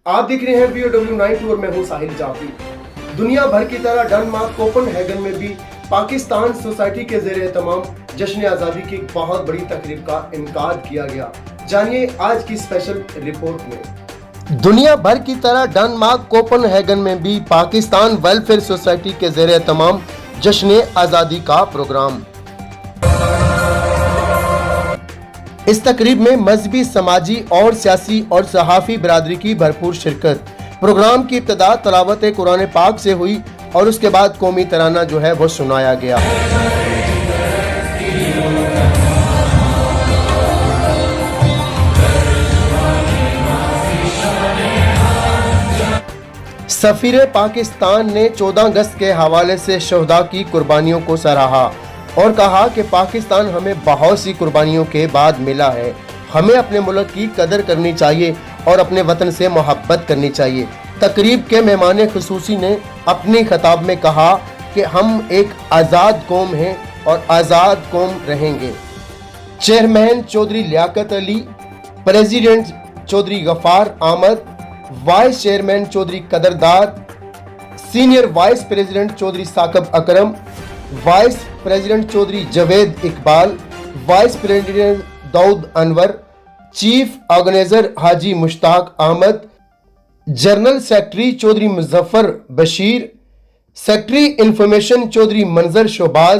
آپ دیکھ رہے ہیں BOW92 اور میں ہوں ساحل جعفری۔ دنیا بھر کی طرح ڈنمارک کوپن ہیگن میں بھی پاکستان سوسائٹی کے زیر اہتمام جشن آزادی کی ایک بہت بڑی تقریب کا انعقاد کیا گیا۔ جانیے آج کی اسپیشل رپورٹ میں۔ دنیا بھر کی طرح ڈنمارک کوپن ہیگن میں بھی پاکستان ویلفیئر سوسائٹی کے زیر اہتمام جشن آزادی کا پروگرام۔ اس تقریب میں مذہبی، سماجی اور سیاسی اور صحافی برادری کی بھرپور شرکت۔ پروگرام کی ابتدا تلاوت قرآن پاک سے ہوئی اور اس کے بعد قومی ترانہ جو ہے وہ سنایا گیا۔ سفیر پاکستان نے 14 اگست کے حوالے سے شہداء کی قربانیوں کو سراہا اور کہا کہ پاکستان ہمیں بہت سی قربانیوں کے بعد ملا ہے۔ ہمیں اپنے ملک کی قدر کرنی چاہیے اور اپنے وطن سے محبت کرنی چاہیے۔ تقریب کے مہمان خصوصی نے اپنی خطاب میں کہا کہ ہم ایک آزاد قوم ہیں اور آزاد قوم رہیں گے۔ Chairman Chaudhry Liaquat Ali, president Chaudhry Ghaffar Ahmed, vice chairman Chaudhry Qadardad, senior vice president Chaudhry Saqib Akram, vice president Chaudhry Javed Iqbal, vice president Daud Anwar, chief organiser Haji Mushtaq Ahmed, general secretary Chaudhry Muzaffar Bashir, secretary information Chaudhry Manzar Shahbaz,